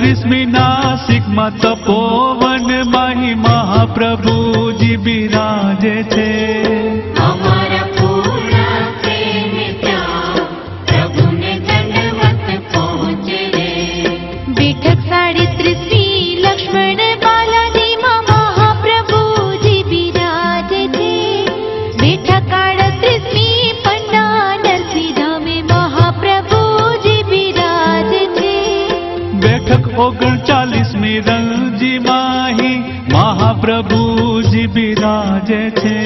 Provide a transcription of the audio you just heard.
38મી નાસિકમાં તપોવન માહી મહાપ્રભુજી બિરાજે છે. અમારા પૂર્ણ પ્રેમ ત્યાં પ્રભુને દંડવત પહોંચે રે. બેઠક 37મી લક્ષ્મણ બાલાજીમાં મહાપ્રભુજી બિરાજે છે. બેઠક 38મી પન્ના નરસિંહ ધામે મહાપ્રભુજી બિરાજે છે. બેઠક 39મી રણજી માહી મહાપ્રભુજી બિરાજે છે.